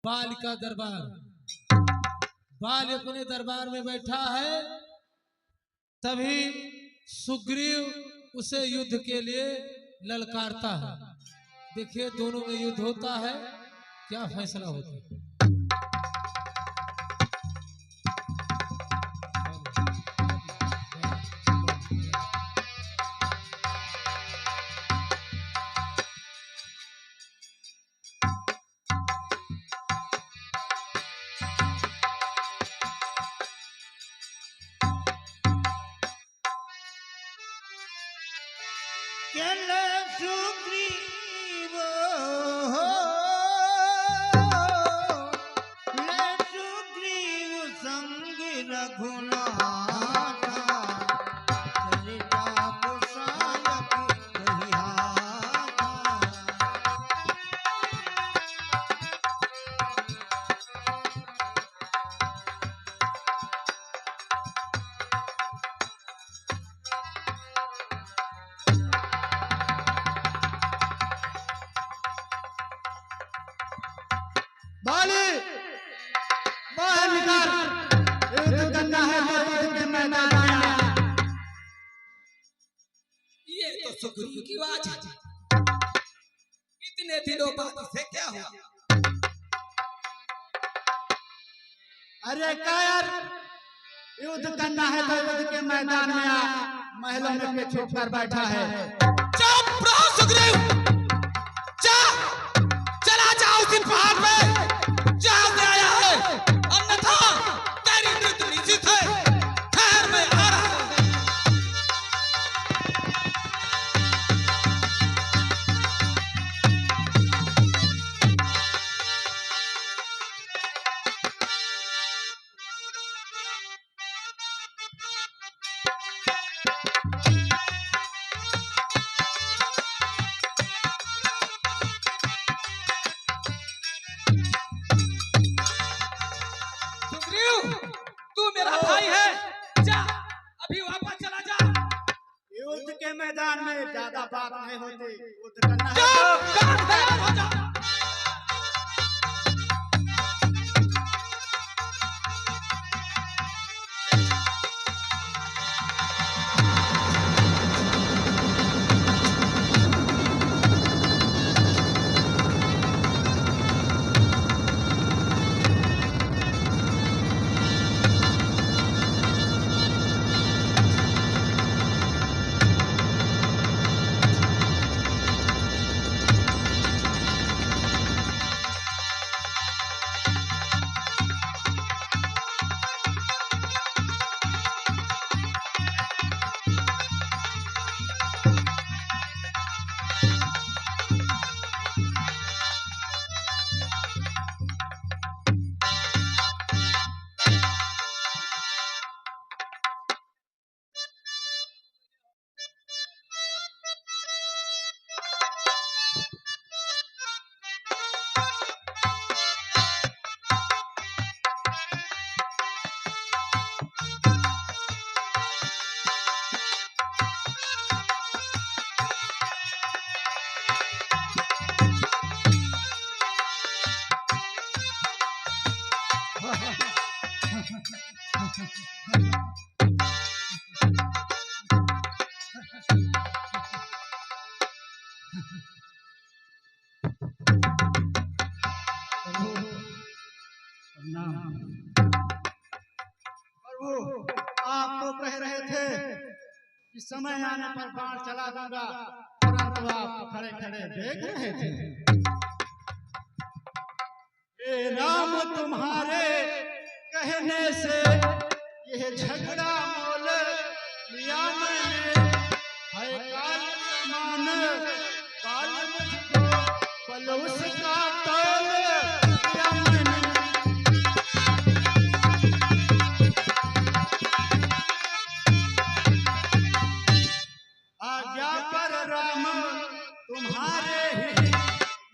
बाल का दरबार। बाल अपने दरबार में बैठा है, तभी सुग्रीव उसे युद्ध के लिए ललकारता है। देखिए दोनों में युद्ध होता है, क्या फैसला होता है। बाहर निकाल, युद्ध करना है तो युद्ध के मैदान में। ये तो सुग्रीव की आवाज है। इतने दिनों बाद इसे क्या हुआ? अरे क्या यार, युद्ध करना है तो युद्ध के मैदान में आ। महलों में पे छुप कर बैठा है। चुप रहो सुग्रीव, जा चला जाओ उस पहाड़ पे जहां से आया है, अन्यथा तेरी मृत्यु निश्चित है। ठहर मैं आ रहा हूं। तू मेरा भाई है, जा अभी वापस चला जा। युद्ध के मैदान में ज्यादा बात नहीं होती, युद्ध करना है चुप, तैयार हो जा। प्रभु, आप तो कह रहे थे कि समय आने पर बाण चला दूंगा, परंतु आप खड़े खड़े देख रहे थे। हे राम, तुम्हारे कहने से यह झगड़ा मोल लिया मैंने। है काल समान काल मुझको, बल उसका तोल लिया मैंने। आज्ञा पर राम तुम्हारे ही,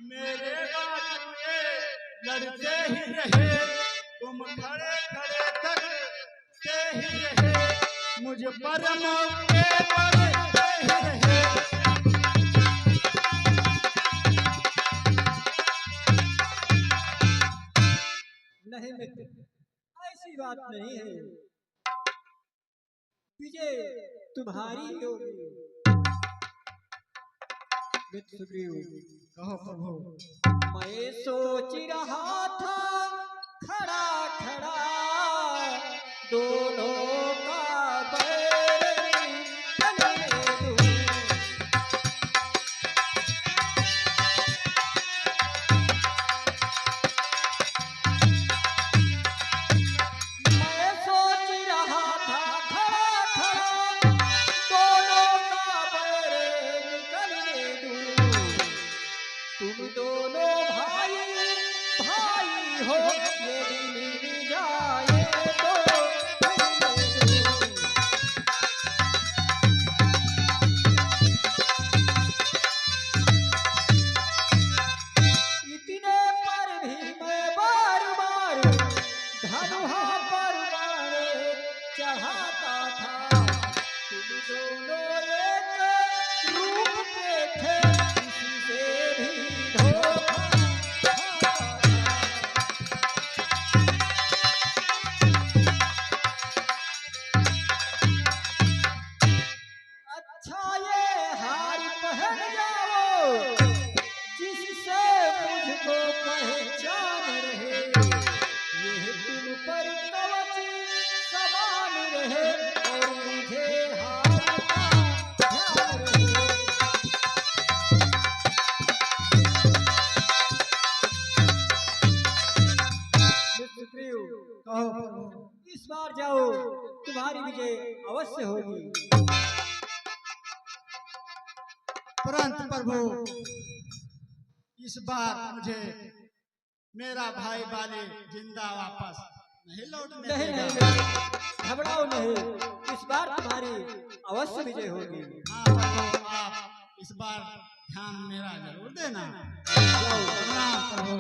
मेरे बाजुए लड़ते ही रहे। तुम खड़े खड़े तकते ही रहे, मुझ पर मौके पड़ते ही रहे। बात नहीं है, विजय तुम्हारी ही होगी। मित्र सुग्रीव, कहो प्रभु। मैं सोच रहा था खड़ा खड़ा दोनों का बैर चलने दूं। मैं सोच रहा था खड़ा खड़ा दोनों का बैर निकलने दूं। तुम दोनों भाई भाई हो, ये मिल जाए तो इतने पर भी मैं बार बार धनुहा पर बाण चढ़ाता था। तुम दोनों एक रूप के थे, किसी से भी धोखा खाता था। अच्छा ये हार पहन जाओ, जिससे मुझको पहचान रहे। यह तुम पर कवच समान रहे और मुझे हार का ध्यान रहे। मित्र प्रिय, कहो प्रभु। इस बार जाओ, तुम्हारी विजय अवश्य होगी। परंतु प्रभु, इस बार मुझे मेरा भाई बाली जिंदा वापस नहीं लौटने नहीं देगा। नहीं, घबराओ नहीं, इस बार तुम्हारी अवश्य विजय होगी। हाँ प्रभु, आप इस बार ध्यान मेरा जरूर देना। जाओ। प्रणाम प्रभु।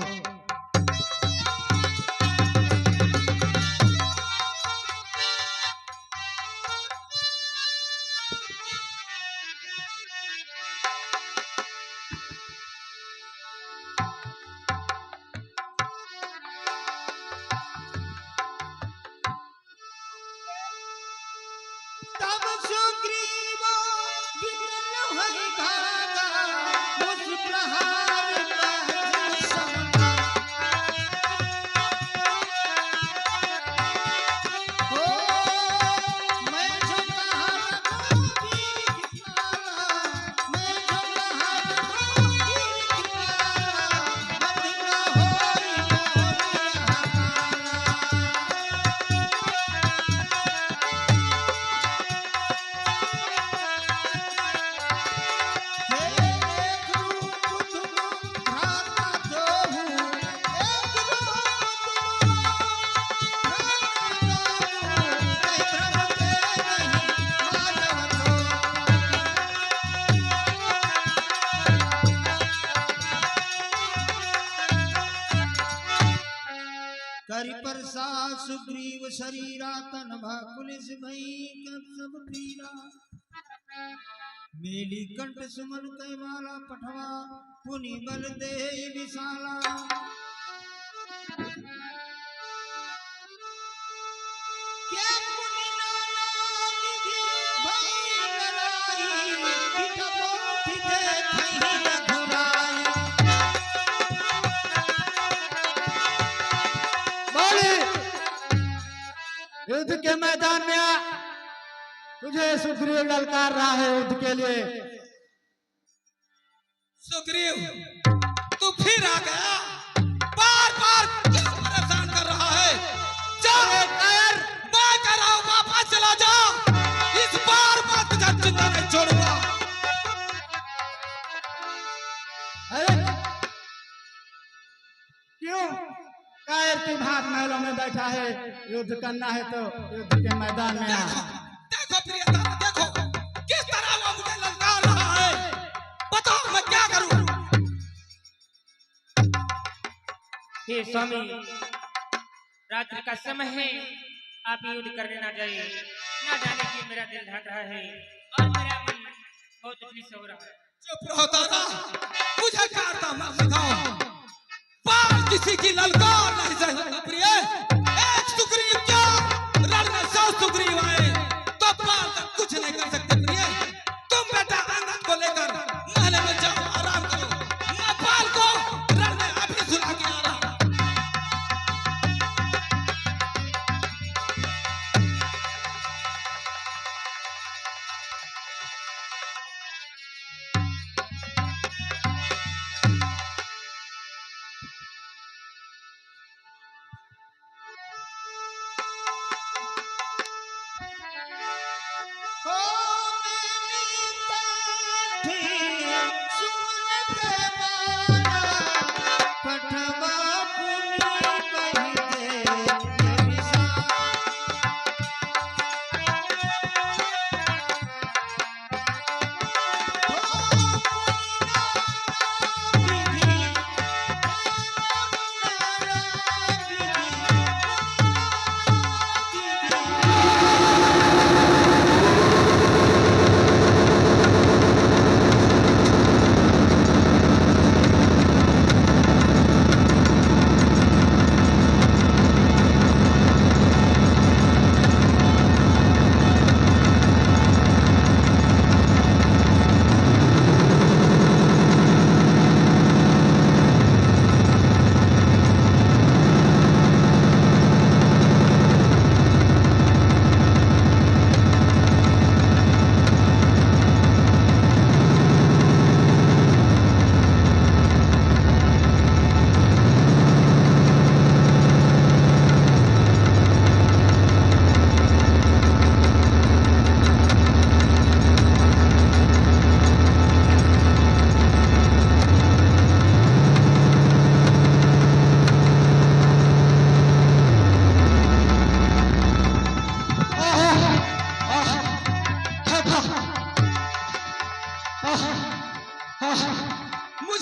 तब सुग्रीव विकल होई भागा, उस प्रहार पहन संगा। हो मैं जो कहा वीर किनारा, मैं जो कहा वीर किनारा, बंद न होई करि प्रसाद सुग्रीव शरीरा, तन भकुलिस भई कब सब पीरा। मेली कंठ सुमन कैवाला, पठवा पुनि बल दे विशाला। के पुनि नाना निधि भई लड़ाई, पिठ पोथि देखहि रघुराई। बाली, युद्ध के मैदान में आ। तुझे सुग्रीव ललकार रहा है युद्ध के लिए। सुग्रीव, तू फिर आ गया। बार बार क्यों परेशान कर रहा है? जा, मैं कह रहा हूं वापस चला जा। इस बार मैं तुझे जिंदा नहीं छोड़ूंगा। अरे क्यों कायर की भांति महलों में बैठा है? युद्ध करना है तो युद्ध के मैदान में आ। देखो प्रियतमा, देखो किस तरह वो मुझे ललकार रहा है। बताओ मैं क्या करूं? हे स्वामी, रात्रि का समय है, आप युद्ध करने ना जाइए। ना जाने कि मेरा दिल धड़ रहा है और मेरा मन बहुत उदास हो रहा है। चुप रहो तारा, मुझे कारनामा सिखाओ। बार किसी की ललकार नहीं सह प्रिय। एक सुग्रीव क्या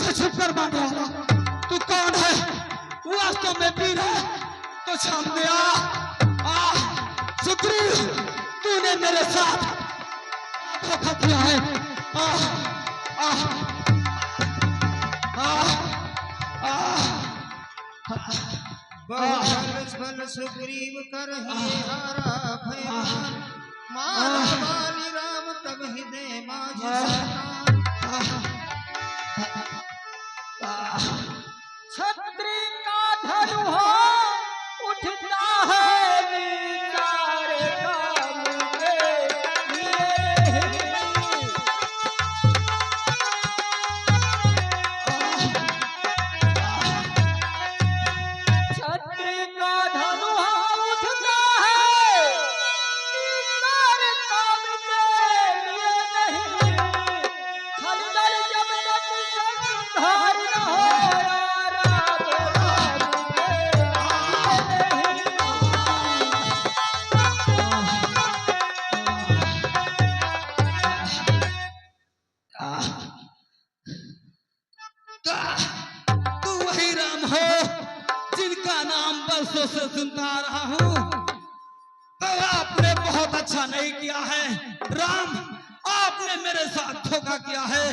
मुझे छुप कर मारने वाला तू कौन है? वास्तव में वीर है तो सामने आ। सुग्रीव, तूने मेरे साथ धोखा किया है। आ, आ, आ, आ, बहुबल सुग्रीव कर हारा भयवान, मार वाली राम तब हृदय माझ सरकार। छत्री का धनुहा उठता है विचार काम के लिए। छत्री का धनुहा उठता है विचार काम के लिए नहीं। खलदल जब तक संहार न हो तू वही राम हो जिनका नाम बरसों से सुनता आ रहा हूँ। तो आपने बहुत अच्छा नहीं किया है राम, आपने मेरे साथ धोखा किया है।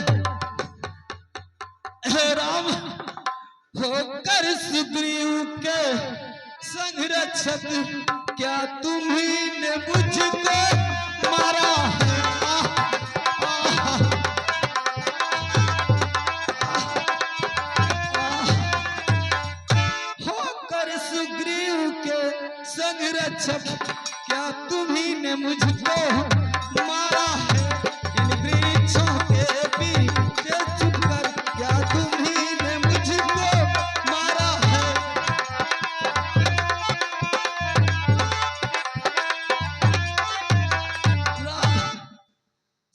हे राम, होकर सुग्रीव के संग रक्षक क्या तुम्ही ने मुझको मारा है? होकर सुग्रीव के संग रक्षक क्या तुम्ही ने मुझको मारा है? इन वृक्षों के पीछे छुपकर क्या तुम्ही ने मुझको मारा है?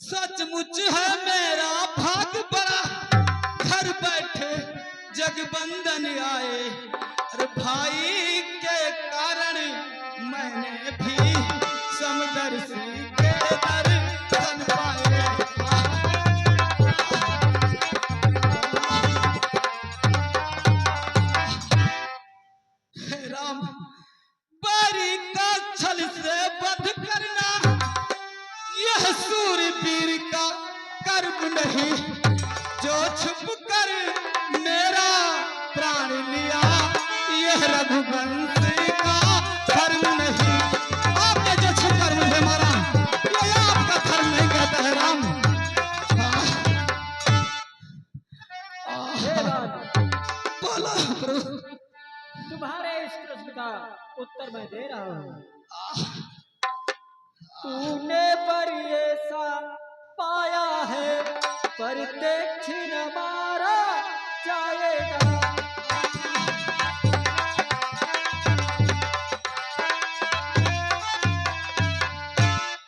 सचमुच है मेरा भाग बड़ा, घर बैठे जगबंदन आए। अरे भाई के कारण मैंने भी समदर्शी के दर्शन पाए। हे राम, बारी का छल से वध करना यह सूरवीर का कर्म नहीं। जो छुप कर मेरा प्राण लिया यह रघुवंश का धर्म नहीं। आपने जो छुप कर मुझे मारा यह आपका धर्म नहीं कहता है राम। हे राम, बोला प्रभु। तुम्हारे इस प्रश्न का उत्तर मैं दे रहा हूँ। तूने पर ऐसा पाया है प्रत्यक्ष न मारा जाएगा।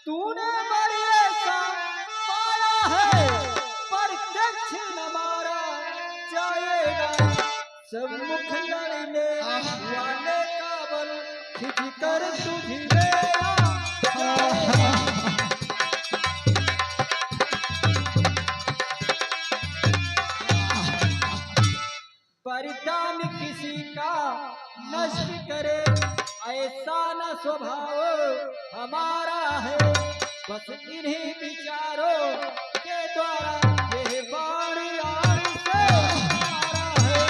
तूने पर ऐसा पाया है प्रत्यक्ष न मारा जाएगा। सम्मुख लड़ने वाले का बल खिंच कर तुझे परिधान किसी का नष्ट करे ऐसा न स्वभाव हमारा है। बस इन्हीं विचारों के द्वारा ये बाणी आड़ से मारा है।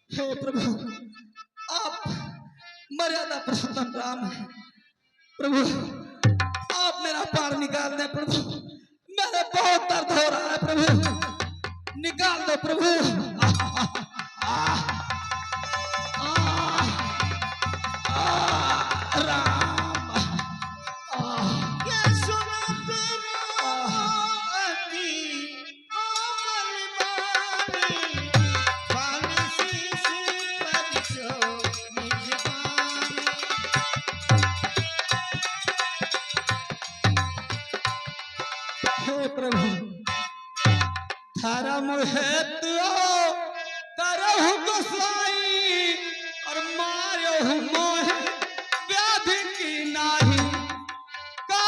हे प्रभु, आप मर्यादा पुरुषोत्तम राम हैं। प्रभु, आप मेरा पार निकाल दे प्रभु, मेरे बहुत दर्द हो रहा है प्रभु, निकाल दो प्रभु। राम, क्या सुना तेरा अति कोमल बानी, बांसी से परिचो निज बानी। हे प्रभु, धर्म हेतु तरहु गोसाई और मारो मोह व्याधि की नाही। का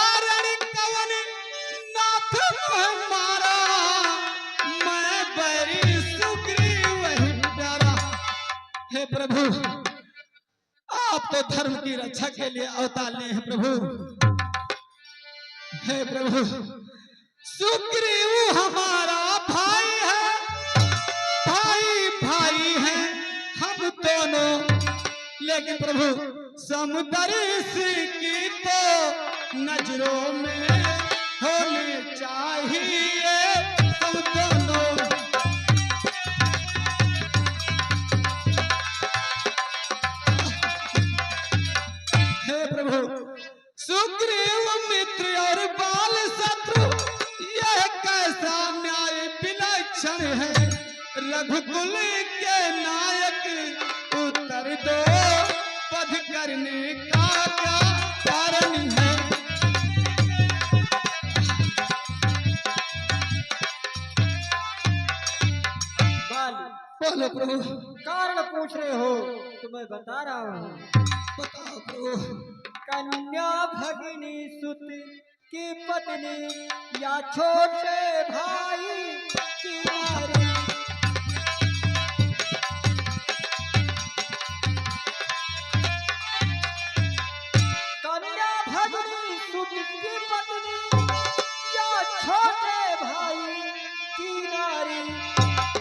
प्रभु, आप तो धर्म की रक्षा के लिए अवतार लिए हैं प्रभु। हे प्रभु, सुग्रीव हमारा भाई है, भाई भाई है हम दोनों, लेकिन प्रभु समदर्शी की तो नजरों में होने चाहिए हम दोनों। हे प्रभु, सुग्रीव मित्र और बाल शत्रु, यह कैसा न्याय विलक्षण है। रघुकुल के नायक उत्तर दो, वध करने का क्या कारण है। बाली, बोलो प्रभु, कारण पूछ रहे हो तो मैं बता रहा हूँ। बताओ प्रभु। कन्या भगिनी सुत की पत्नी या छोटे भाई की नारी, कन्या भगिनी सुत की पत्नी या छोटे भाई की नारी,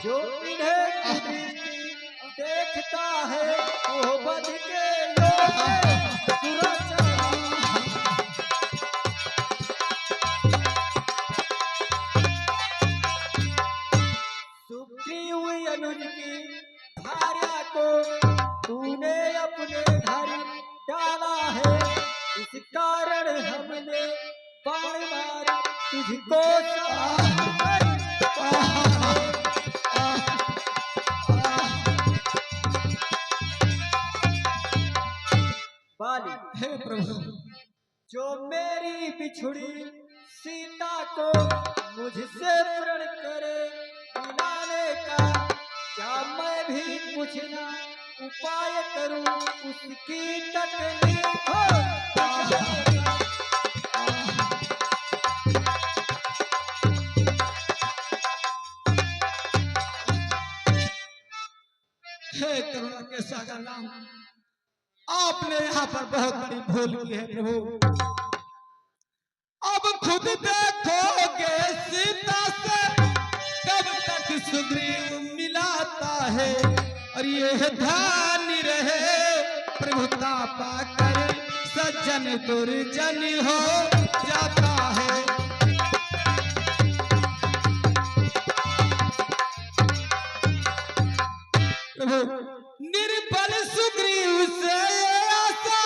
जो इन्हें दृष्टि देखता है वो बध के लोग दुराचारी। सुग्रीव अनुज की भार्या को तूने अपने घर डाला है, इस कारण हमने बाण मार तुझको बाली। हे प्रभु, जो मेरी बिछुड़ी सीता को मुझसे प्रण करे मिलाने का, क्या मैं भी कुछ ना उपाय करूं उसकी तकलीफ हे करुणा के सागर राम, आपने यहाँ पर बहुत बड़ी भूल की है प्रभु। अब खुद देखोगे सीता से कब तक सुग्रीव मिलाता है, और ये ध्यान रहे प्रभुता पाकर सज्जन दुर्जन हो जाता है। प्रभु, निर्बल सुग्रीव से आशा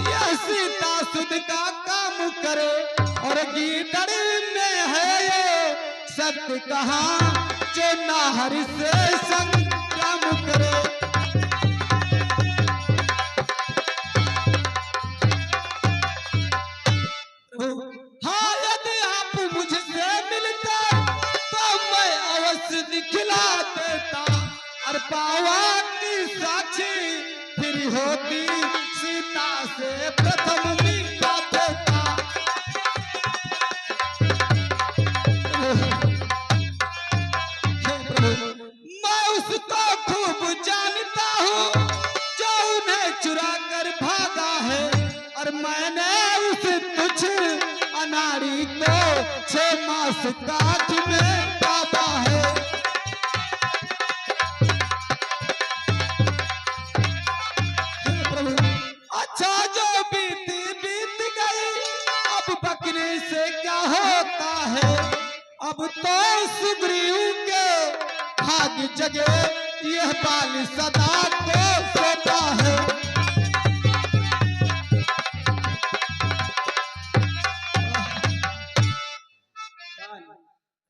यह सीता सुध का काम करे, और गीदड़ में है ये सत्य कहा जो नाहर से संग्राम करे। प्रभु, हाँ यदि आप मुझसे मिलते तो मैं अवश्य दिखला देता, और पावा की साक्षी फिर होती सीता से प्रथम मिला देता। मैं उसको खूब जानता हूँ जो उन्हें चुरा कर भागा है, और मैंने उस तुच्छ अनाड़ी को 6 मास काठ में पापा है। अच्छा जो बीती बीत गई, अब बकने से क्या होता है। अब तो सुग्रीव के भाग्य जगे यह बाल सदा को सोता है।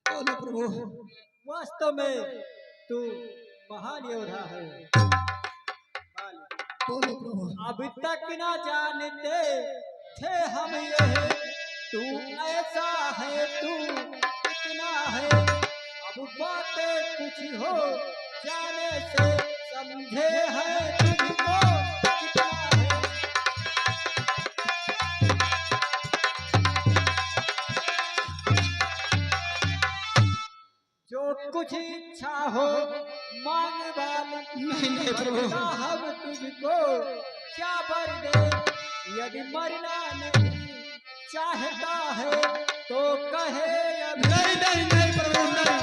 बोलो प्रभु, वास्तव में तू महान योद्धा है। बाली, बोलो प्रभु। अब तक न जानते थे हम ये, तू ऐसा है तू इतना है, अब बातें कुछ हो जाने से समझे हैं तुझको कितना है। जो कुछ इच्छा हो मांग वाली नहीं नहीं प्रभु हम तुझको क्या वर दे। यदि मरना नहीं चाहता है तो कहे अभी। नहीं नहीं नहीं प्रभु नहीं।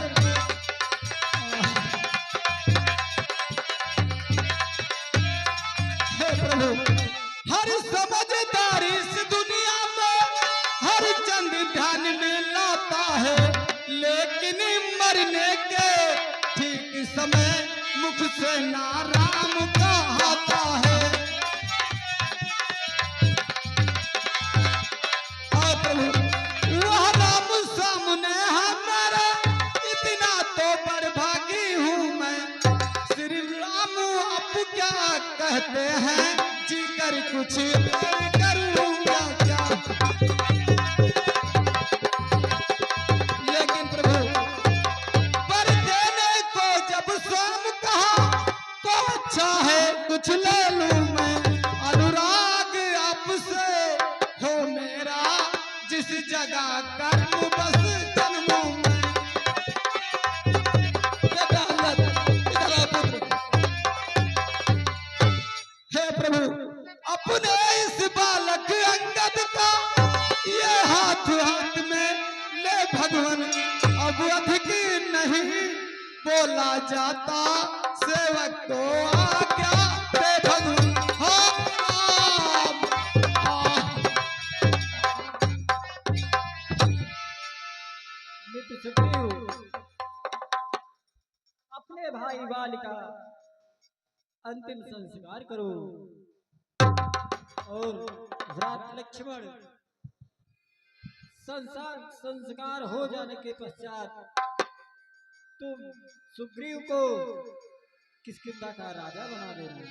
हे प्रभु हर समझदारी इस दुनिया में हर चंद ध्यान में लाता है, लेकिन मरने के ठीक समय मुख से नाराम कहता है। हाँ प्रभु वह राम सामने है मेरा, इतना तो बड़भागी हूँ मैं। श्री राम आप क्या कहते हैं, जी कर कुछ और करूँगा क्या। लेकिन प्रभु पर देने को जब स्वयं कहा तो अच्छा है कुछ ले लूं मैं। अनुराग आपसे हो मेरा जिस जगह कर्म बस जन्मों में। बेटा अंगद, इधर आओ पुत्र। हे प्रभु अपने इस बालक अंगद का ये हाथ हाथ में ले भगवान, अब अधिक नहीं बोला जाता, सेवक को आज्ञा दे भगवान। हाँ राम। मित्र सुग्रीव अपने भाई बाल का अंतिम संस्कार करो और भ्रात लक्ष्मण संस्कार हो जाने के पश्चात तुम सुग्रीव को किष्किंधा का राजा बना देना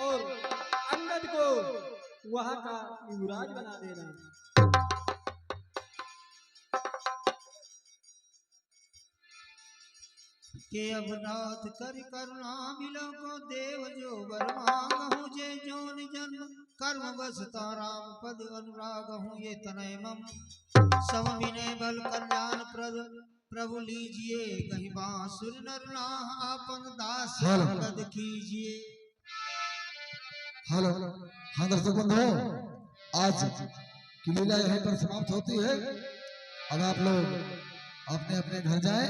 और अंगद को वहां का युवराज बना देना। के अब नाथ कर करुणा मिलो को देव जो वर मांगहु जे जोन जन्म कर्म बसता राम पद अनुराग हूँ ये तनय मम सब विनय बल कल्याण प्रद प्रभु लीजिए कहीं बांसुर नरुणा आपन दास अंगद कीजिए। हेलो हाँ दर्शक बंधु, आज की लीला यहीं पर समाप्त होती है। अब आप लोग अपने अपने घर जाएं।